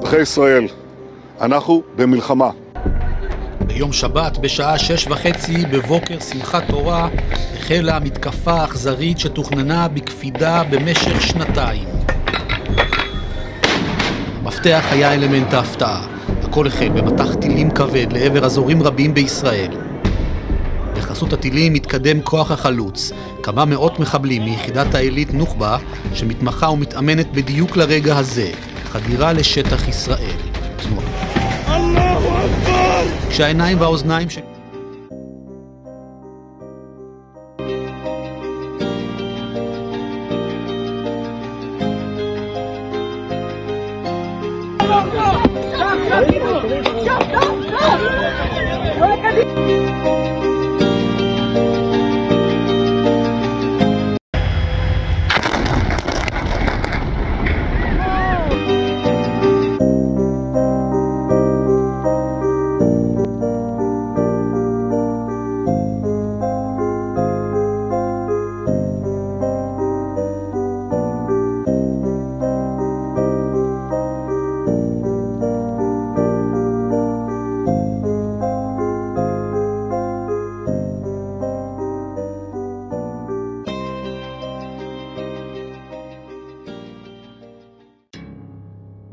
אזרחי ישראל, אנחנו במלחמה. ביום שבת בשעה 6:30 בבוקר שמחת תורה החלה המתקפה האכזרית שתוכננה בקפידה במשך שנתיים. המפתח היה אלמנט ההפתעה. הכל החל במטח טילים כבד לעבר אזורים רבים בישראל. בחסות הטילים התקדם כוח החלוץ, כמה מאות מחבלים מיחידת העילית נוח'בה שמתמחה ומתאמנת בדיוק לרגע הזה, חדירה לשטח ישראל. אללהו אכבר! כשהעיניים והאוזניים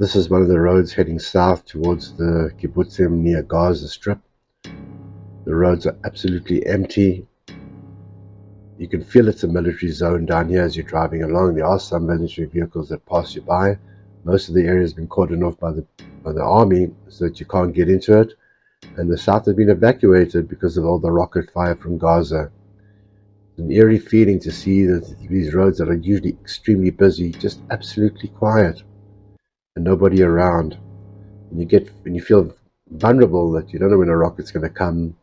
This is one of the roads heading south towards the Kibbutzim near Gaza Strip. The roads are absolutely empty. You can feel it's a military zone down here as you're driving along. There are some military vehicles that pass you by. Most of the area has been cordoned off by the army so that you can't get into it. And the south has been evacuated because of all the rocket fire from Gaza. It's an eerie feeling to see that these roads that are usually extremely busy, just absolutely quiet. And nobody around, and you feel vulnerable that you don't know when a rocket's going to come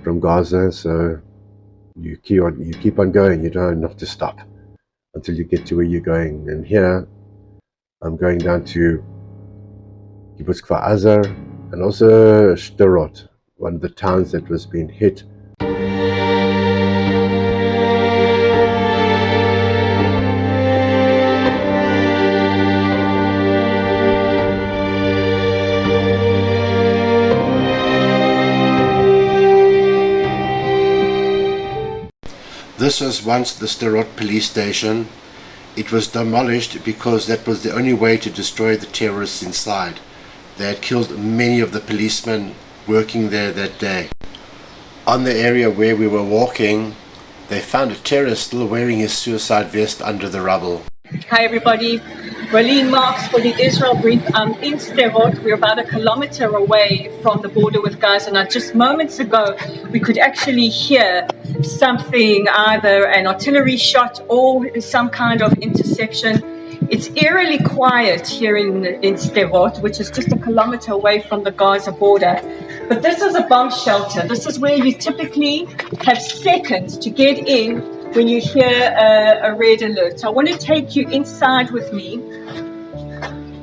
from Gaza, so you keep on going. You don't have to stop until you get to where you're going. And here I'm going down to Kibbutz Kfar Aza and also Sderot, one of the towns that was being hit. This was once the Sderot police station. It was demolished because that was the only way to destroy the terrorists inside. They had killed many of the policemen working there that day. On the area where we were walking, they found a terrorist still wearing his suicide vest under the rubble. Hi everybody, Rolene Marks for the Israel Brief. In Sderot. We're about 1 kilometer away from the border with Gaza. Now just moments ago we could actually hear something, either an artillery shot or some kind of interception. It's eerily quiet here in Sderot, which is just 1 kilometer away from the Gaza border. But this is a bomb shelter. This is where you typically have seconds to get in when you hear a red alert. So I want to take you inside with me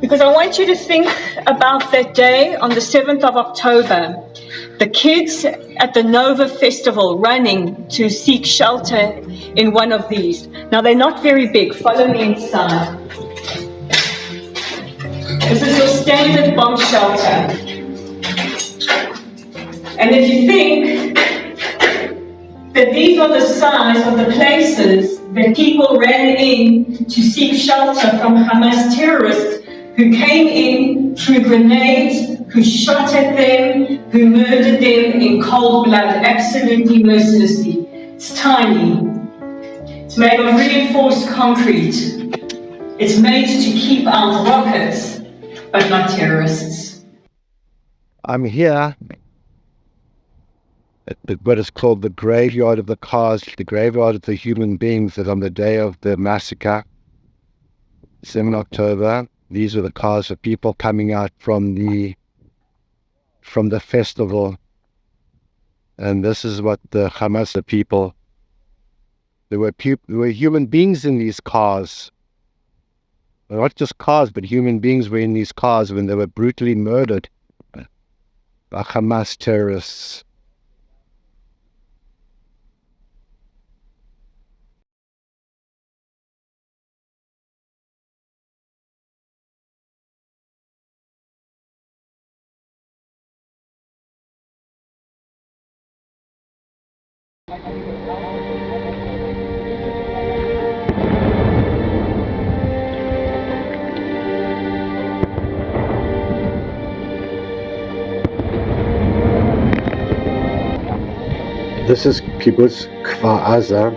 because I want you to think about that day on the 7th of October. The kids at the Nova Festival running to seek shelter in one of these. Now they're not very big. Follow me inside. This is your standard bomb shelter. And if you think that these are the size of the places that people ran in to seek shelter from Hamas terrorists who came in through grenades, who shot at them, who murdered them in cold blood, absolutely mercilessly. It's tiny. It's made of reinforced concrete. It's made to keep out rockets, but not terrorists. I'm here at what is called the graveyard of the cars, the graveyard of the human beings, that on the day of the massacre, 7 October, these were the cars of people coming out from the festival. And this is what the Hamas, the people, there were human beings in these cars. Not just cars, but human beings were in these cars when they were brutally murdered by Hamas terrorists. This is Kibbutz Kfar Aza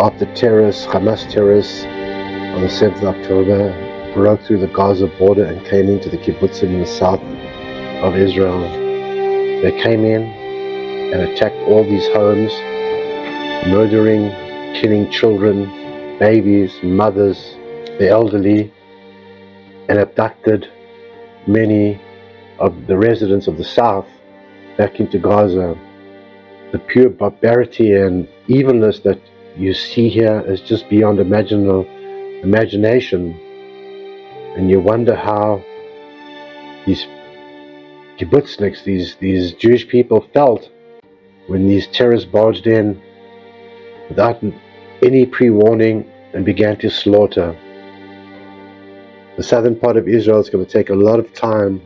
after Hamas terrorists on the 7th of October broke through the Gaza border and came into the Kibbutzim in the south of Israel. They came in and attacked all these homes, murdering, killing children, babies, mothers, the elderly, and abducted many of the residents of the south back into Gaza. The pure barbarity and evilness that you see here is just beyond imagination. And you wonder how these kibbutzniks, these Jewish people felt when these terrorists barged in without any pre-warning and began to slaughter. The southern part of Israel is going to take a lot of time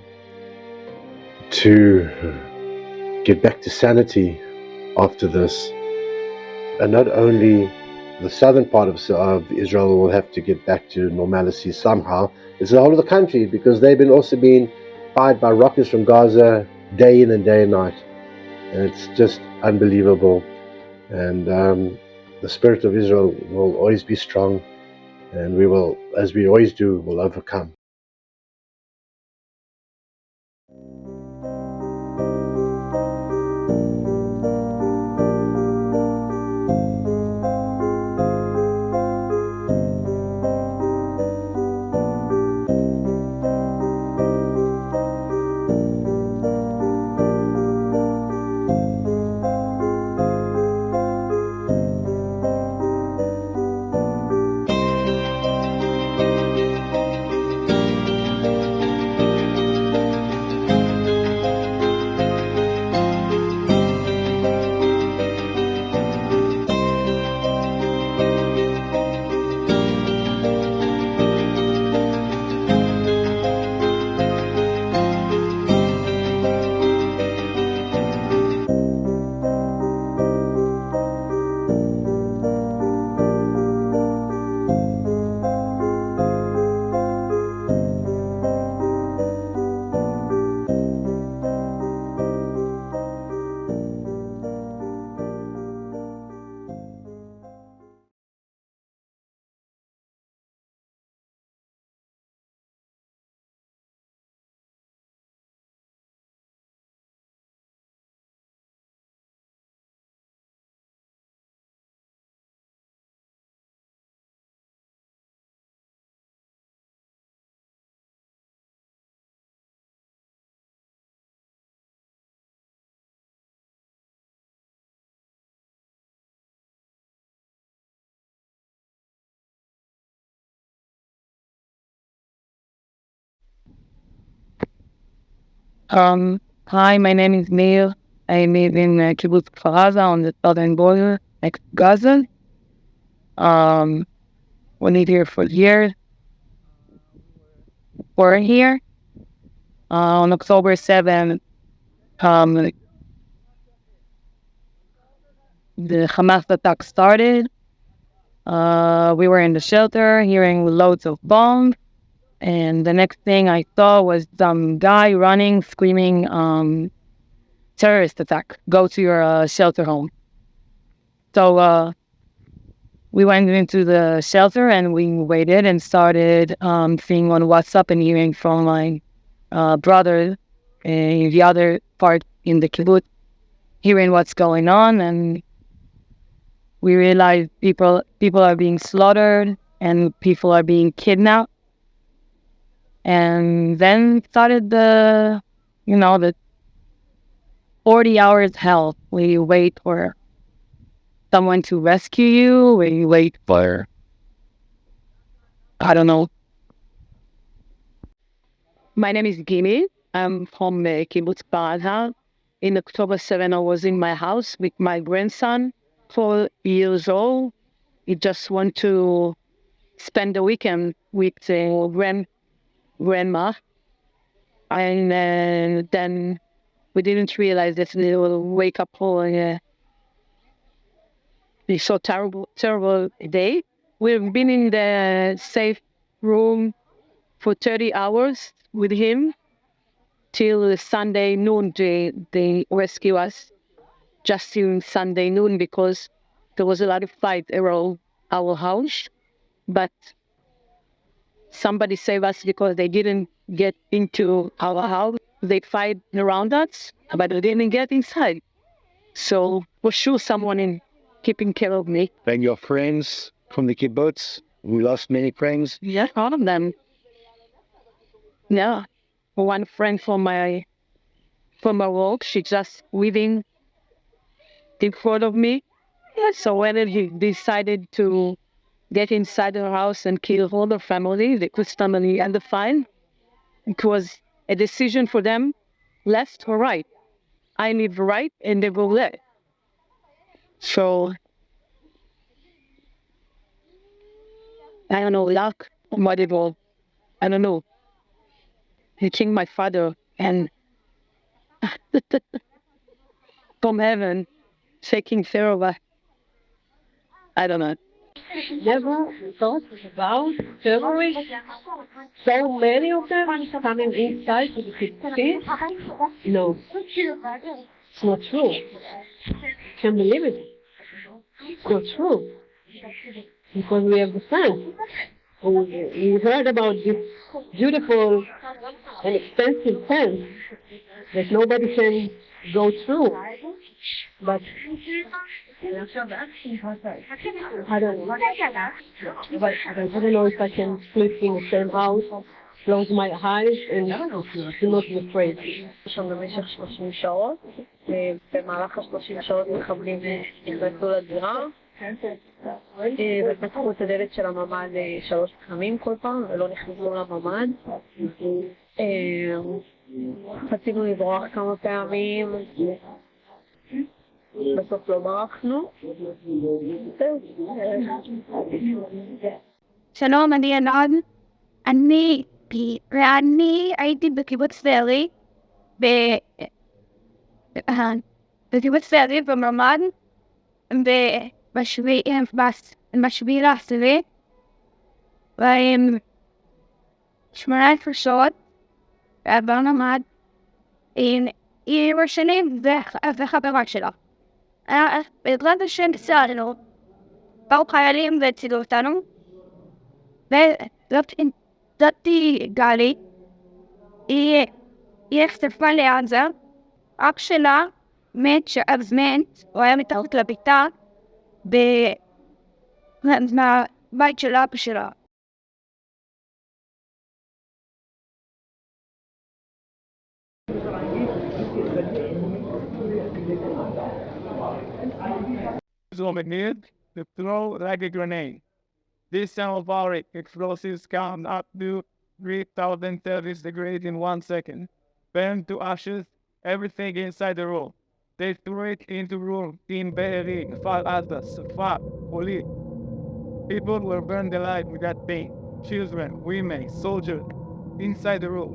to get back to sanity after this. And not only the southern part of Israel will have to get back to normalcy somehow, it's the whole of the country, because they've also been fired by rockets from Gaza day in and day and night. And it's just unbelievable. And the spirit of Israel will always be strong, and we will, as we always do, will overcome. Hi, my name is Meir. I live in Kibbutz Kfar Aza on the southern border next to Gaza. We lived here for years. We're here. On October 7th, the Hamas attack started. We were in the shelter hearing loads of bombs. And the next thing I saw was some guy running, screaming, terrorist attack, go to your shelter home. So we went into the shelter and we waited and started seeing on WhatsApp and hearing from my brother in the other part in the kibbutz, hearing what's going on. And we realized people are being slaughtered and people are being kidnapped. And then started the 40 hours hell. We wait for someone to rescue you. We wait for, I don't know. My name is Gimi. I'm from Kibbutz Kfar Aza. In October 7, I was in my house with my grandson, 4 years old. He just want to spend the weekend with grandma. And then we didn't realize that they will wake up call It's so terrible day. We've been in the safe room for 30 hours with him till Sunday noon. They rescue us just till Sunday noon because there was a lot of fight around our house. But somebody saved us because they didn't get into our house. They fight around us, but they didn't get inside. So for sure, someone in keeping care of me. And your friends from the kibbutz, we lost many friends. Yeah, all of them. Yeah, one friend from my work, she just living in front of me. Yeah, so when he decided to get inside her house and kill all the family, the Chris family and the fine, it was a decision for them, left or right. I live right and they go left. So I don't know, luck, whatever. I don't know. He killed my father and from heaven, taking care of us. I don't know. Never thought about terrorists. So many of them coming inside to the city. No, it's not true. Can't believe it. It's not true. Because we have the sun. We heard about this beautiful and expensive fence that nobody can go through. But I don't know. But I don't know if I can sleep in the same house, close my eyes and do not be afraid. שם במשך 30 שעות, במהלך ה-30 שעות מחבלים נכנסו לדירה ופתחו את הדלת של הממ"ד 3 פעמים כל פעם ולא נכנסו לממ"ד. רצינו לברוח כמה פעמים, בסוף לא ברחנו. שלום, אני אלעד. ואני הייתי בקיבוץ בארי, בקיבוץ בארי בממ"ד, בשביעי לעשירי, ועם 18 שעות, בממ"ד, עם אמא שלי וחברה שלה. בעזרת השם סעדנו, באו חיילים והצילו אותנו, וזאתי גלי, היא נחטפה לעזה, אח שלה מת שאב מת, הוא היה מתחת לביתה, מהבית של אבא שלה. Need to throw like a grenade. This thermobaric explosives can up to 3,030 degrees in 1 second. Burn to ashes everything inside the room. They threw it into room in Be'eri, Kfar Aza, Safar, Holy. People were burned alive without pain. Children, women, soldiers, inside the room.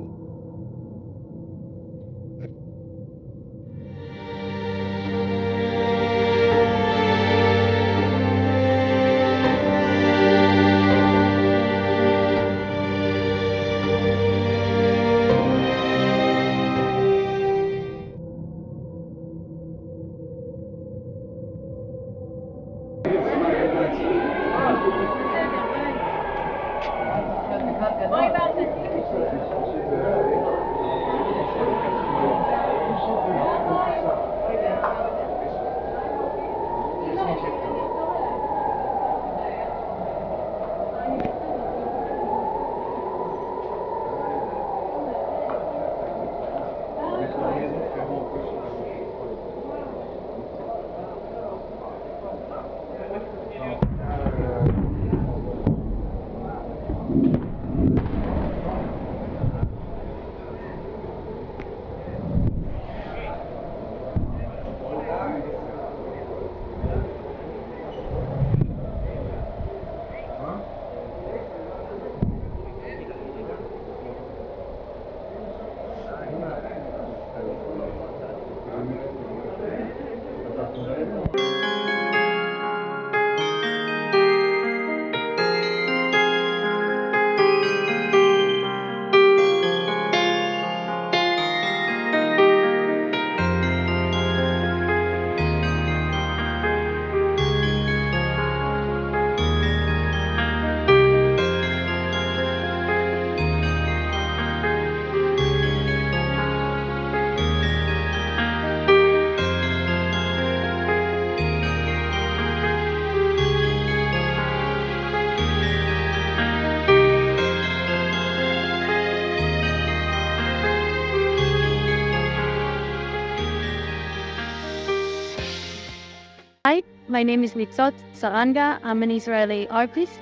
My name is Nitzot Saranga. I'm an Israeli artist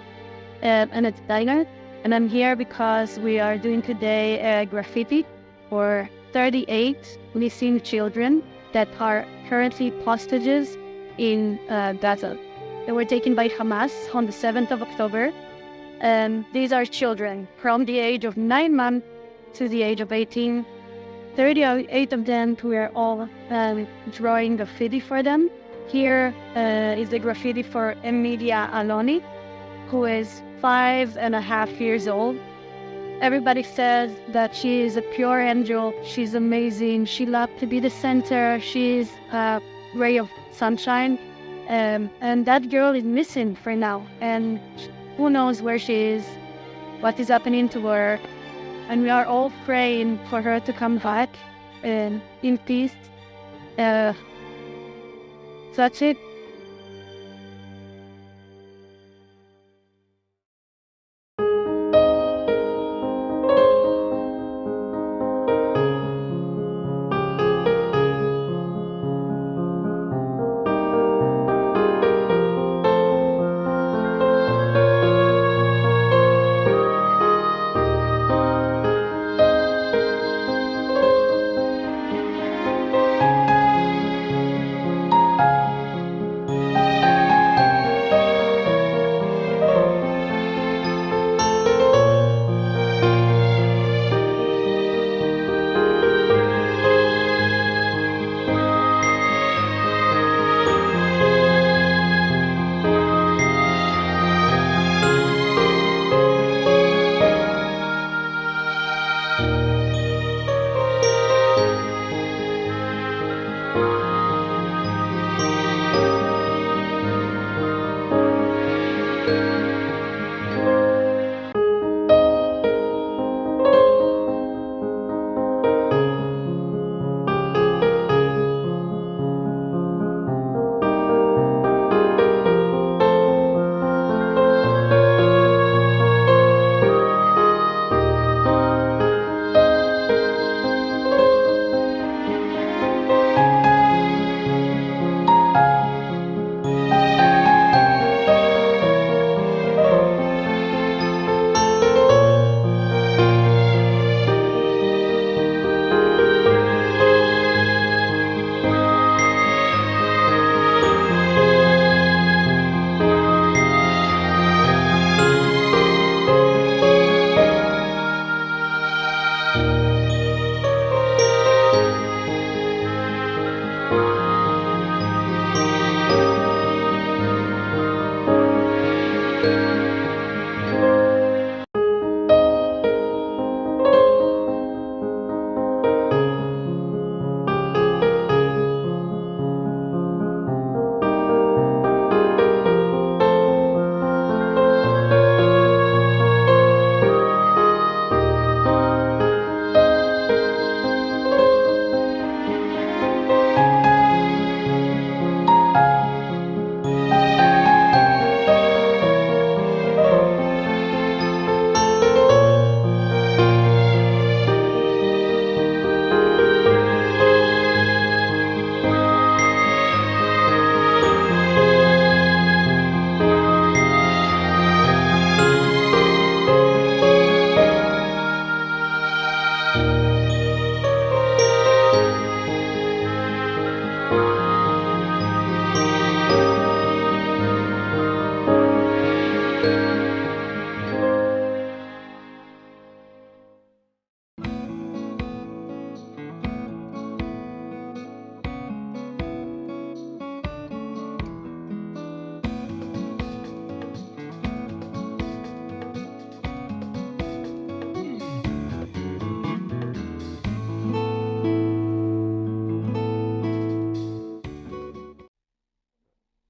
and a designer. And I'm here because we are doing today a graffiti for 38 missing children that are currently hostages in Gaza. They were taken by Hamas on the 7th of October. These are children from the age of 9 months to the age of 18. 38 of them, we are all drawing graffiti for them. Here is the graffiti for Emilia Aloni, who is 5.5 years old. Everybody says that she is a pure angel. She's amazing. She loves to be the center. She's a ray of sunshine. And that girl is missing for now. And who knows where she is, what is happening to her. And we are all praying for her to come back in peace. So that's it.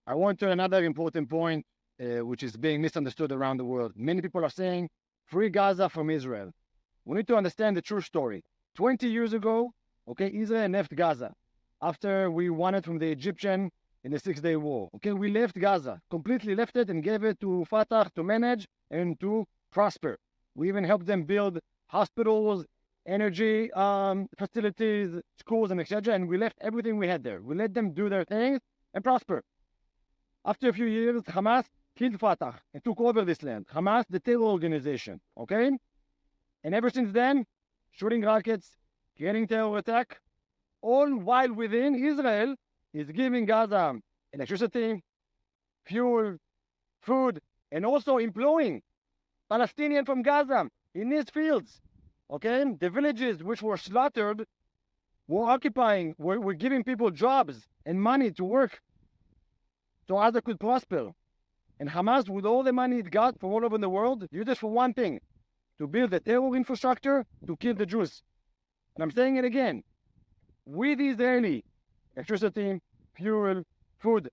I want to another important point, which is being misunderstood around the world. Many people are saying, free Gaza from Israel. We need to understand the true story. 20 years ago, okay, Israel left Gaza after we won it from the Egyptian in the Six-Day War. Okay, we left Gaza, completely left it and gave it to Fatah to manage and to prosper. We even helped them build hospitals, energy facilities, schools, and etc. And we left everything we had there. We let them do their things and prosper. After a few years, Hamas killed Fatah and took over this land. Hamas, the terror organization, okay? And ever since then, shooting rockets, getting terror attack, all while within Israel is giving Gaza electricity, fuel, food, and also employing Palestinians from Gaza in these fields, okay? The villages which were slaughtered were giving people jobs and money to work so others could prosper. And Hamas, with all the money it got from all over the world, used it for one thing, to build the terror infrastructure to kill the Jews. And I'm saying it again, with Israeli electricity, fuel, food,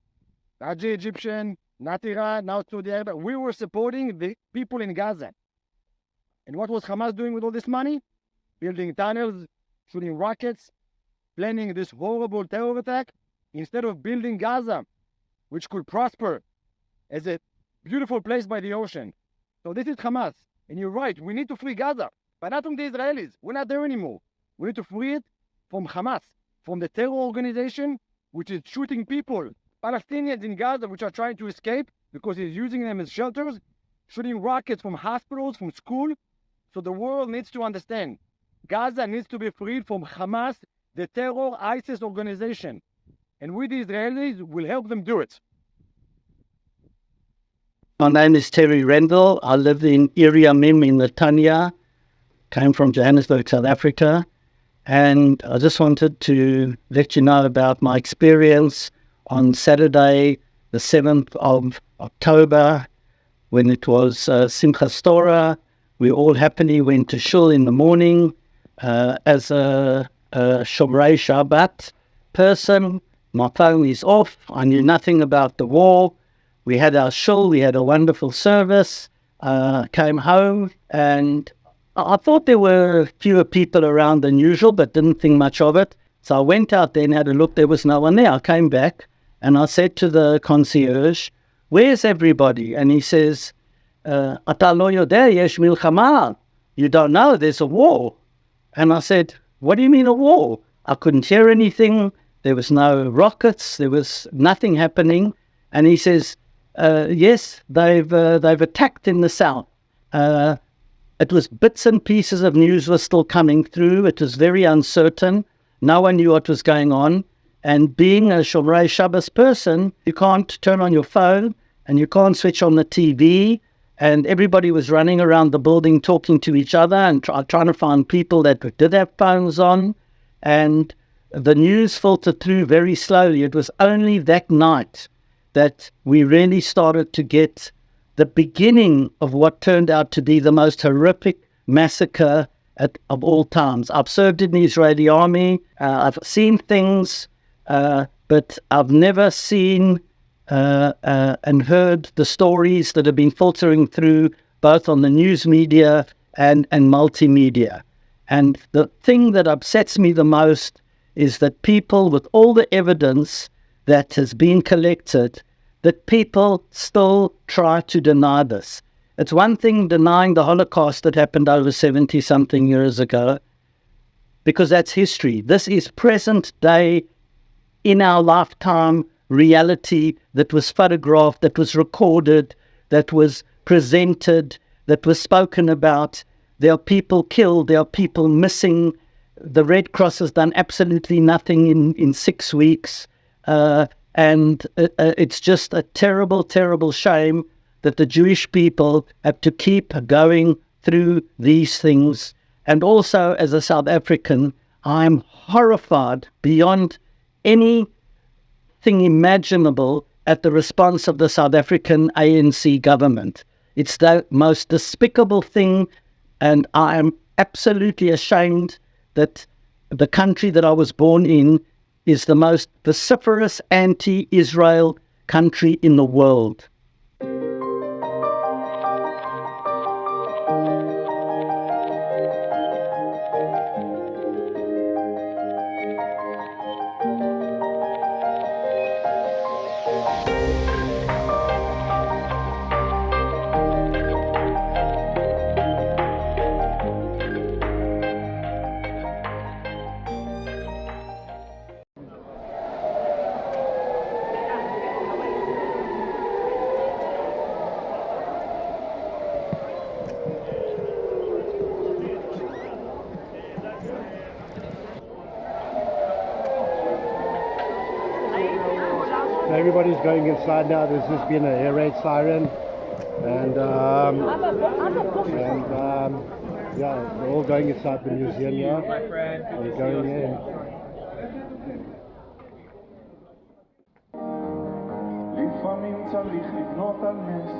not the Egyptian, not Iran, not Saudi Arabia, we were supporting the people in Gaza. And what was Hamas doing with all this money? Building tunnels, shooting rockets, planning this horrible terror attack, instead of building Gaza, which could prosper as a beautiful place by the ocean. So this is Hamas. And you're right, we need to free Gaza, but not from the Israelis. We're not there anymore. We need to free it from Hamas, from the terror organization, which is shooting people, Palestinians in Gaza, which are trying to escape because he's using them as shelters, shooting rockets from hospitals, from school. So the world needs to understand, Gaza needs to be freed from Hamas, the terror ISIS organization. And we, the Israelis, will help them do it. My name is Terry Rendell. I live in Iriamim in Netanya. Came from Johannesburg, South Africa. And I just wanted to let you know about my experience on Saturday, the 7th of October, when it was Simchas Torah. We all happily went to shul in the morning. As a Shomrei Shabbat person, my phone is off. I knew nothing about the war. We had our shul, we had a wonderful service, came home, and I thought there were fewer people around than usual, but didn't think much of it. So I went out there and had a look. There was no one there. I came back and I said to the concierge, "Where's everybody?" And he says, "Ata lo yodeh, yesh milchama." You don't know, there's a war. And I said, "What do you mean a war?" I couldn't hear anything. There was no rockets. There was nothing happening. And he says, "Yes, they've attacked in the south." It was bits and pieces of news were still coming through. It was very uncertain. No one knew what was going on. And being a Shomrei Shabbos person, you can't turn on your phone and you can't switch on the TV. And everybody was running around the building talking to each other and trying to find people that did have phones on. And the news filtered through very slowly. It was only that night that we really started to get the beginning of what turned out to be the most horrific massacre of all times. I've served in the Israeli army. I've seen things, but I've never seen and heard the stories that have been filtering through both on the news media and multimedia. And the thing that upsets me the most is that people, with all the evidence that has been collected, that people still try to deny this. It's one thing denying the Holocaust that happened over 70-something years ago, because that's history. This is present day, in our lifetime, reality that was photographed, that was recorded, that was presented, that was spoken about. There are people killed, there are people missing. The Red Cross has done absolutely nothing in 6 weeks. And it's just a terrible, terrible shame that the Jewish people have to keep going through these things. And also, as a South African, I'm horrified beyond anything imaginable at the response of the South African ANC government. It's the most despicable thing, and I am absolutely ashamed that the country that I was born in is the most vociferous anti-Israel country in the world. everybody's going inside now. There's just been an air raid siren, and yeah, we're all going inside the museum now. We're going in. לפעמים צריך לבנות על נס,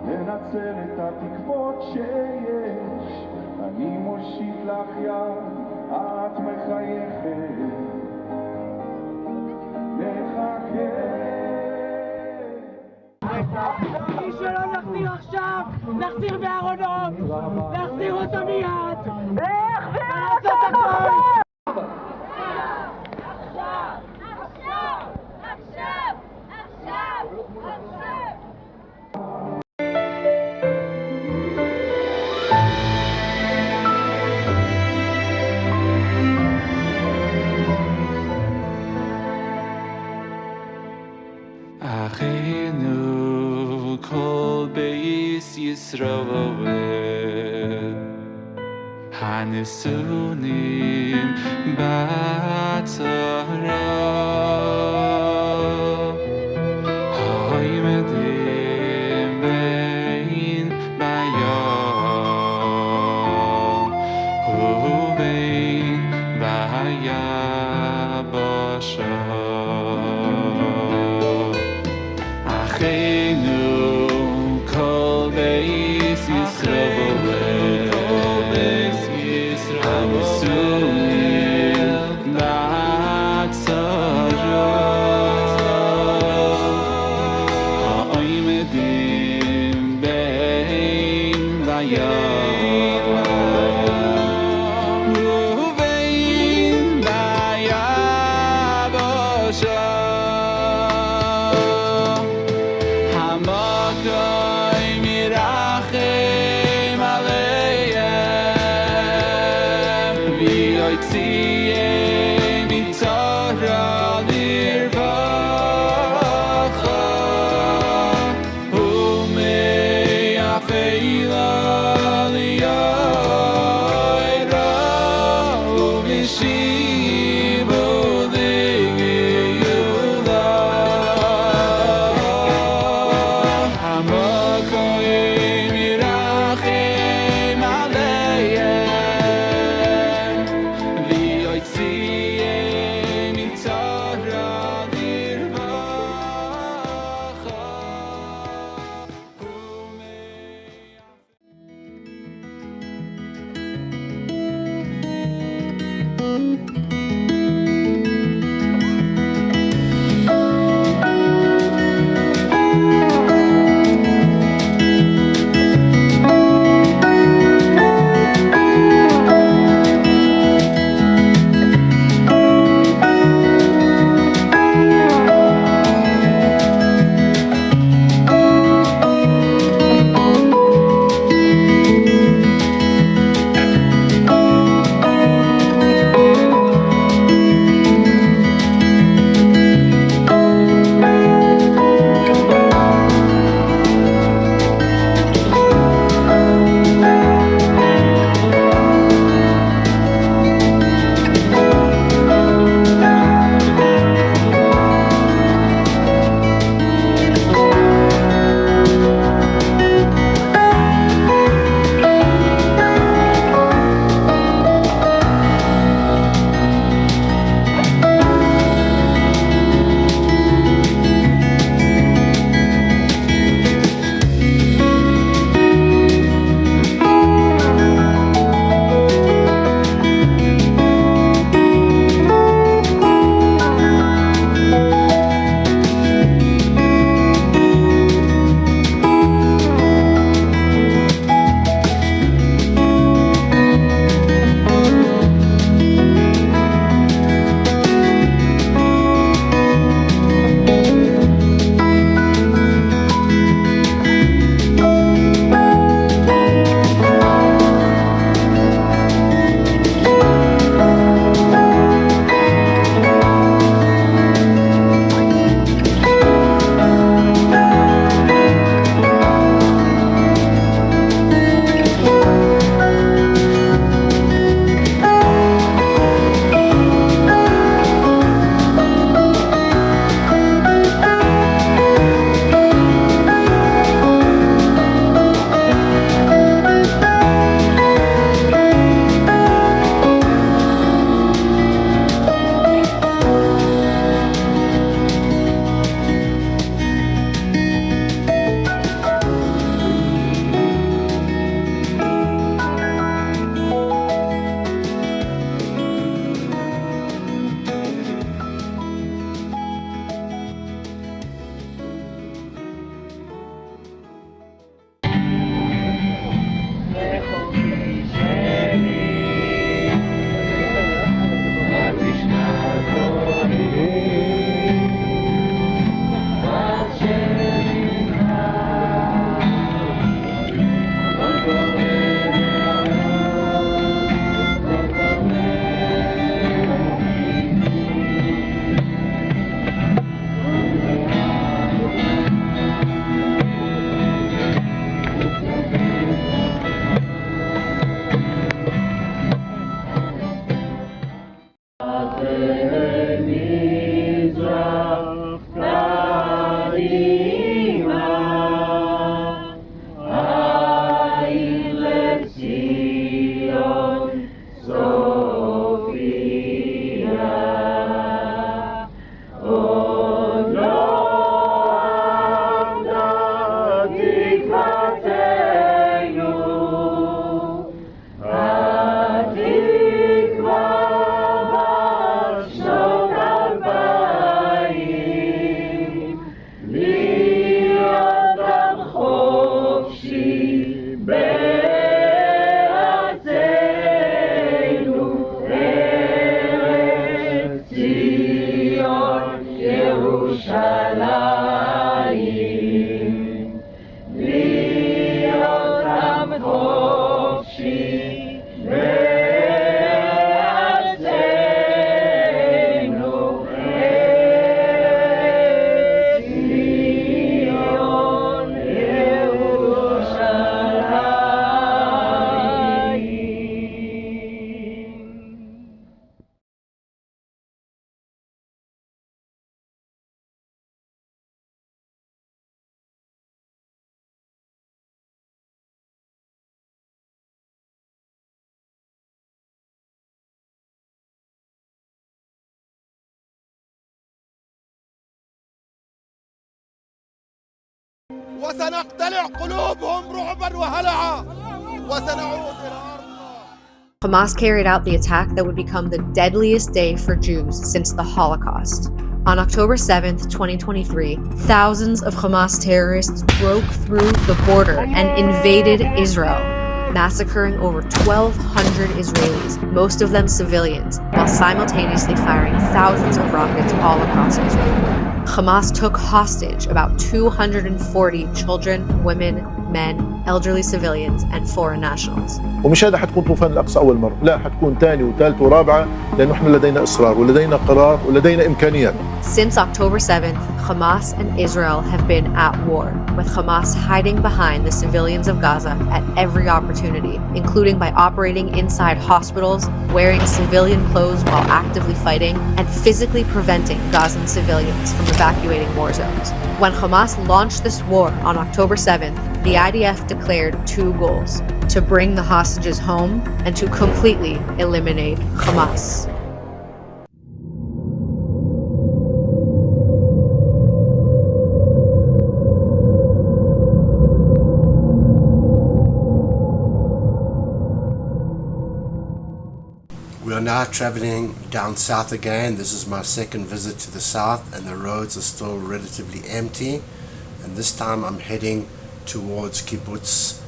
לנצל את התקוות שיש. אני מושיט לך יד, את מחייכת, נחכה. מי שלא נחזיר עכשיו, נחזיר בארונות, נחזיר אותו מיד, ונעשות הכל. אחינו כל בייס ישראל הנסונים בצרה העומדים בין בים ובין ביבשה אחינו כל בייס ישראל הנסונים בצרה وسنقتلع قلوبهم رعبا وهلعا وسنعود إلى أرضنا. Hamas carried out the attack that would become the deadliest day for Jews since the Holocaust. On October 7th, 2023, thousands of Hamas terrorists broke through the border and invaded Israel, massacring over 1,200 Israelis, most of them civilians, while simultaneously firing thousands of rockets all across Israel. Hamas took hostage about 240 children, women, men, elderly civilians, and foreign nationals. ومش هذا حتكون طوفان الأقصى أول مرة، لا حتكون ثاني وثالث ورابعة لأنه إحنا لدينا إصرار ولدينا قرار ولدينا إمكانيات. Since October 7th, Hamas and Israel have been at war, with Hamas hiding behind the civilians of Gaza at every opportunity, including by operating inside hospitals, wearing civilian clothes while actively fighting, and physically preventing Gazan civilians from evacuating war zones. When Hamas launched this war on October 7th, the IDF declared two goals: to bring the hostages home and to completely eliminate Hamas. We are now traveling down south again. This is my second visit to the south, and the roads are still relatively empty. And this time I'm heading towards Kibbutz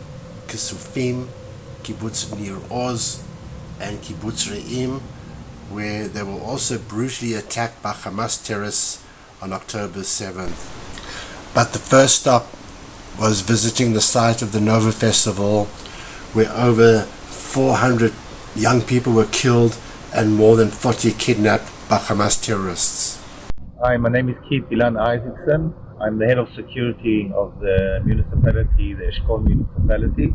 Kisufim, Kibbutz Nir Oz, and Kibbutz Re'im, where they were also brutally attacked by Hamas terrorists on October 7th. But the first stop was visiting the site of the Nova Festival, where over 400 young people were killed and more than 40 kidnapped by Hamas terrorists. Hi, my name is Ilan Ossendryver. I'm the head of security of the municipality, the Eshkol municipality.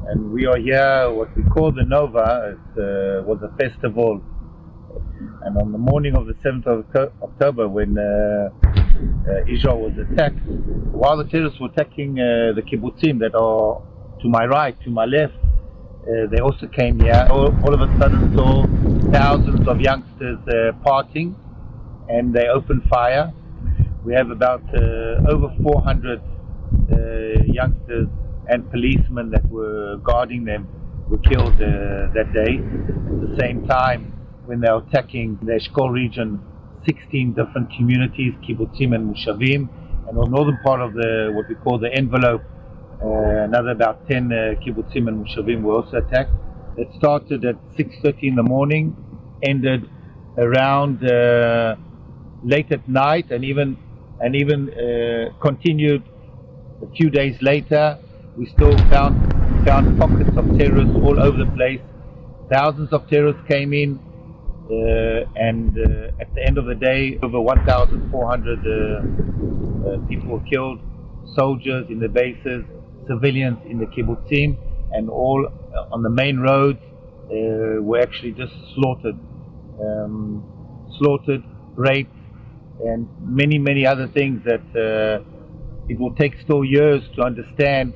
And we are here, what we call the Nova. It was a festival. And on the morning of the 7th of October, when Israel was attacked, while the terrorists were attacking the Kibbutzim that are to my right, to my left, they also came here. All of a sudden saw thousands of youngsters partying, and they opened fire. We have about over 400 youngsters and policemen that were guarding them were killed that day. At the same time, when they were attacking the Eshkol region, 16 different communities, Kibbutzim and Mushavim, and on the northern part of what we call the envelope, another about 10 Kibbutzim and Mushavim were also attacked. It started at 6:30 in the morning, ended around late at night, and even continued a few days later. We still found pockets of terrorists all over the place. Thousands of terrorists came in, and at the end of the day, over 1,400 people were killed, soldiers in the bases, civilians in the kibbutzim, and all on the main roads were actually just slaughtered, raped, and many, many other things that it will take still years to understand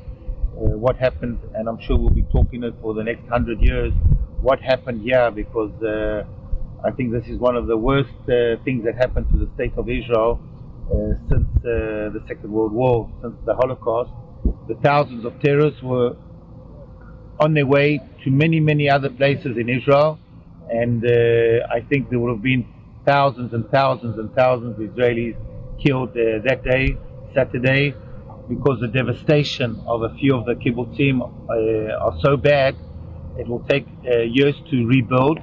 what happened, and I'm sure we'll be talking it for the next 100 years, what happened here, because I think this is one of the worst things that happened to the state of Israel since the Second World War, since the Holocaust. The thousands of terrorists were on their way to many, many other places in Israel, and I think there would have been thousands and thousands and thousands of Israelis killed that day, Saturday, because the devastation of a few of the kibbutzim are so bad, it will take years to rebuild,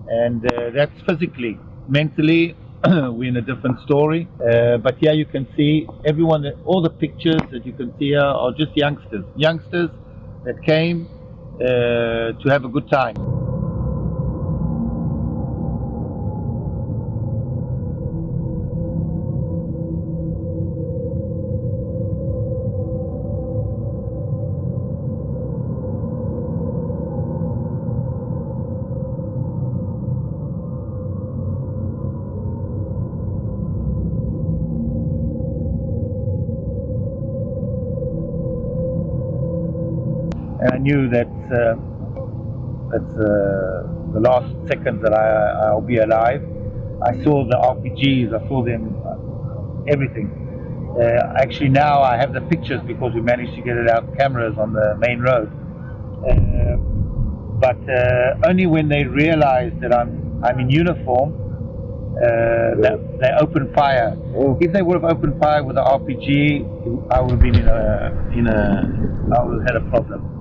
and that's physically. Mentally, we're in a different story, but here you can see everyone, all the pictures that you can see here are just youngsters that came to have a good time. And I knew that that's the last second that I'll be alive. I saw the RPGs, I saw them, everything. Actually now I have the pictures because we managed to get it out cameras on the main road. But only when they realized that I'm in uniform, they opened fire. If they would have opened fire with the RPG, I would have been I would have had a problem.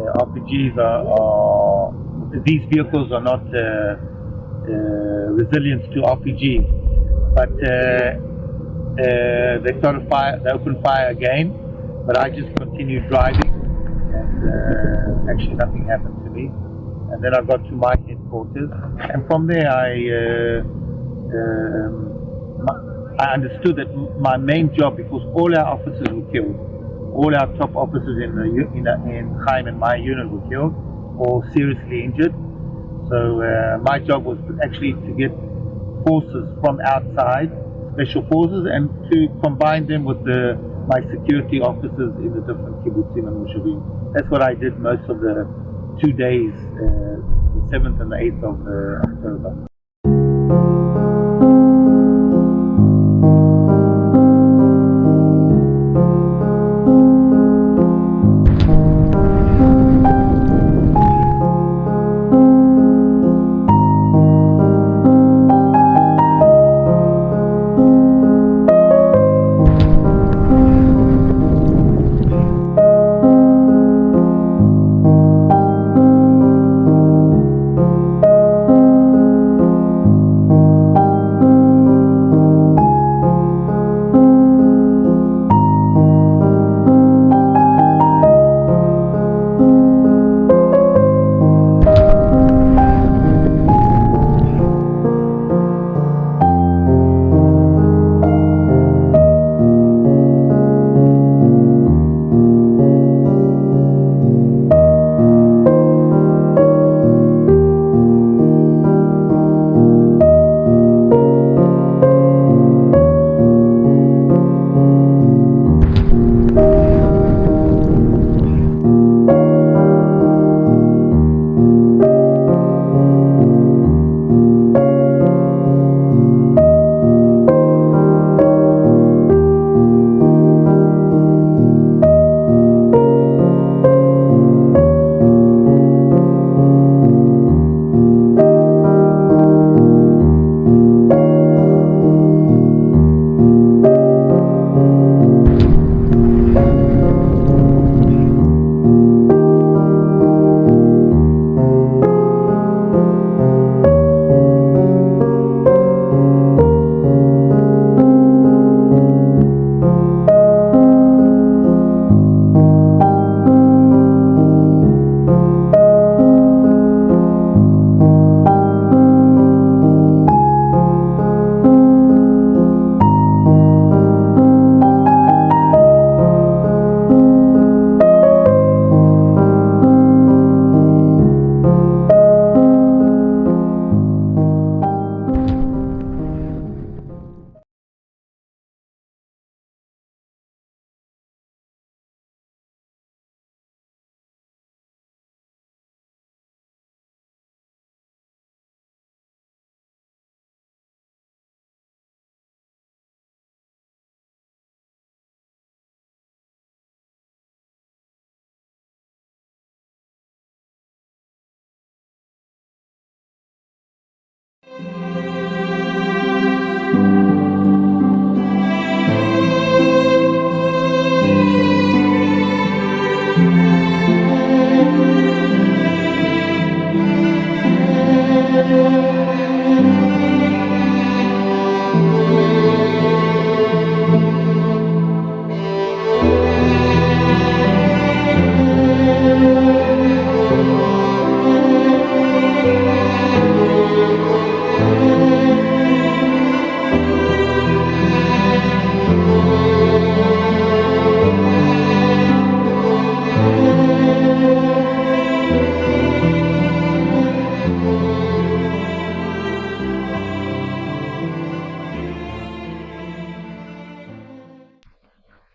RPGs these vehicles are not resilient to RPGs, but they opened fire again, but I just continued driving, and actually nothing happened to me. And then I got to my headquarters, and from there I understood that my main job, because all our officers were killed, all our top officers in Chaim and my unit were killed or seriously injured. So my job was actually to get forces from outside, special forces, and to combine them with my security officers in the different kibbutzim and moshavim. That's what I did most of the 2 days, the 7th and the 8th of October.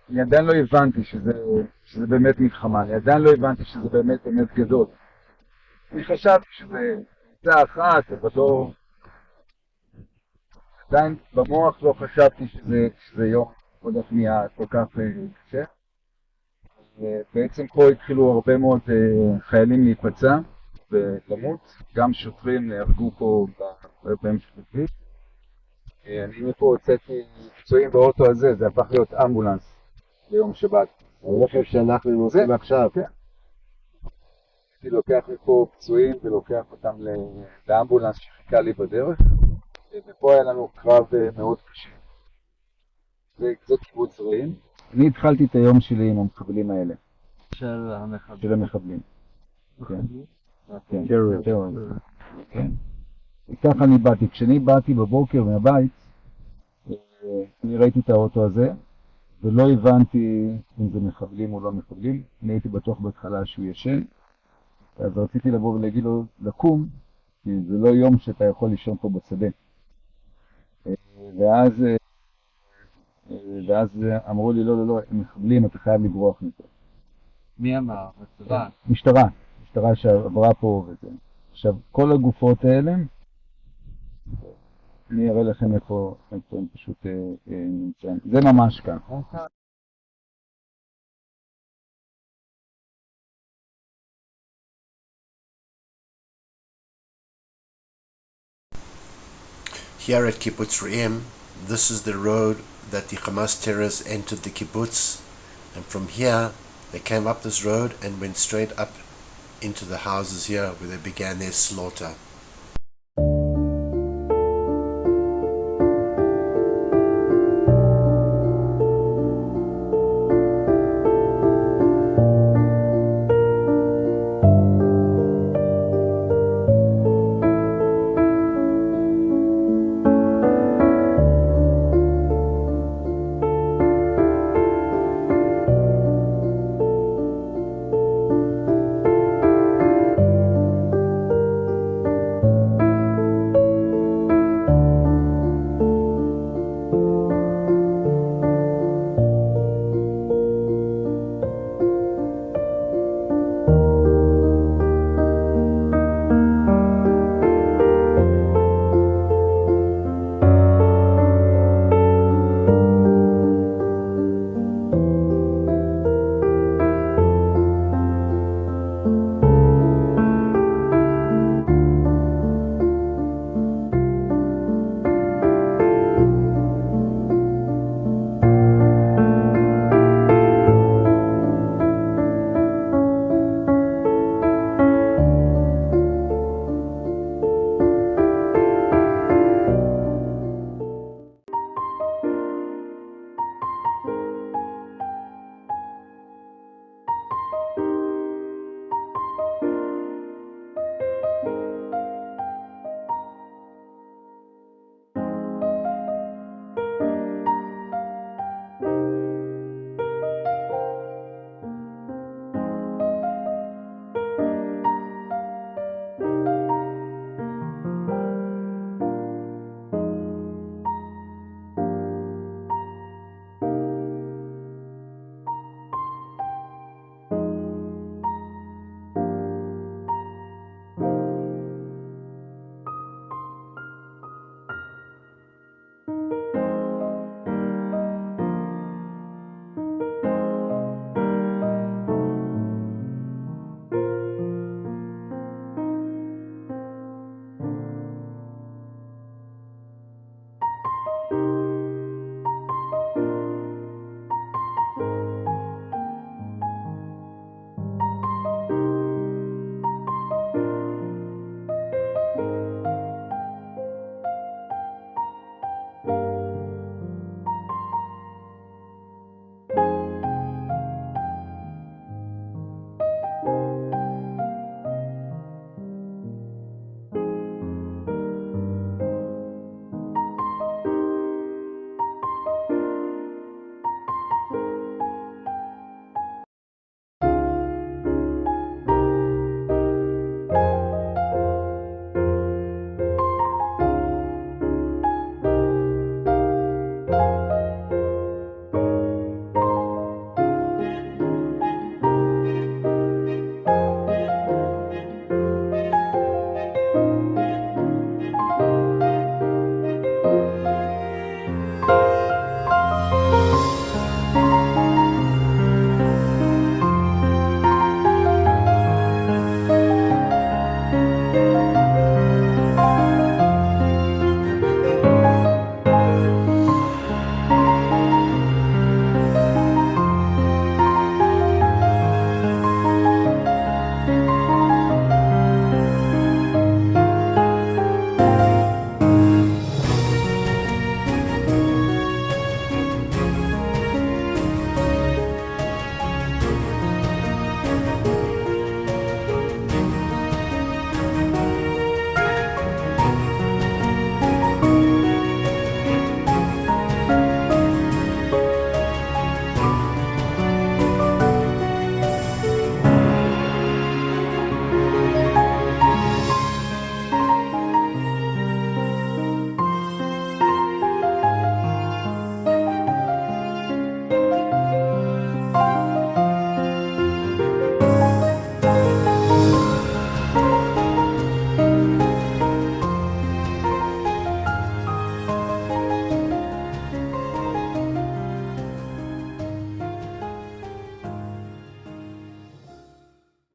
אני עדיין לא הבנתי שזה באמת מלחמה, אני עדיין לא הבנתי שזה באמת גדול. אני חשבתי שזה קבוצה אחת, אבל לא... עדיין במוח לא חשבתי שזה יום הולך נהיה כל כך קשה. בעצם פה התחילו הרבה מאוד חיילים להיפצע ולמות, גם שוטרים נהרגו פה בהרבה משפטית. אני מפה הוצאתי פצועים באוטו הזה, זה הפך להיות אמבולנס ביום שבת. הרכב שאנחנו נוסעים עכשיו. כן. הייתי לוקח מפה פצועים ולוקח אותם לאמבולנס שחיכה לי בדרך, ופה היה לנו קרב מאוד קשה. זה קיבוץ רעים. אני התחלתי את היום שלי עם המחבלים האלה. של המחבלים. כן. כן. וככה אני באתי. כשאני באתי בבוקר מהבית, אני ראיתי את האוטו הזה, ולא הבנתי אם זה מחבלים או לא מחבלים. אני הייתי בטוח בהתחלה שהוא ישן, אז רציתי לבוא ולהגיד לו לקום, כי זה לא יום שאתה יכול לישון פה בשדה. ואז אמרו לי, לא, הם מחבלים, אתה חייב לברוח מפה. מי אמר? בצבא? משטרה שעברה פה וזה. עכשיו, כל הגופות האלה, אני אראה לכם איפה הם פשוט נמצאים. זה ממש כאן. Here at Kibbutz Re'im, this is the road that the Hamas terrorists entered the kibbutz, and from here they came up this road and went straight up into the houses here where they began their slaughter.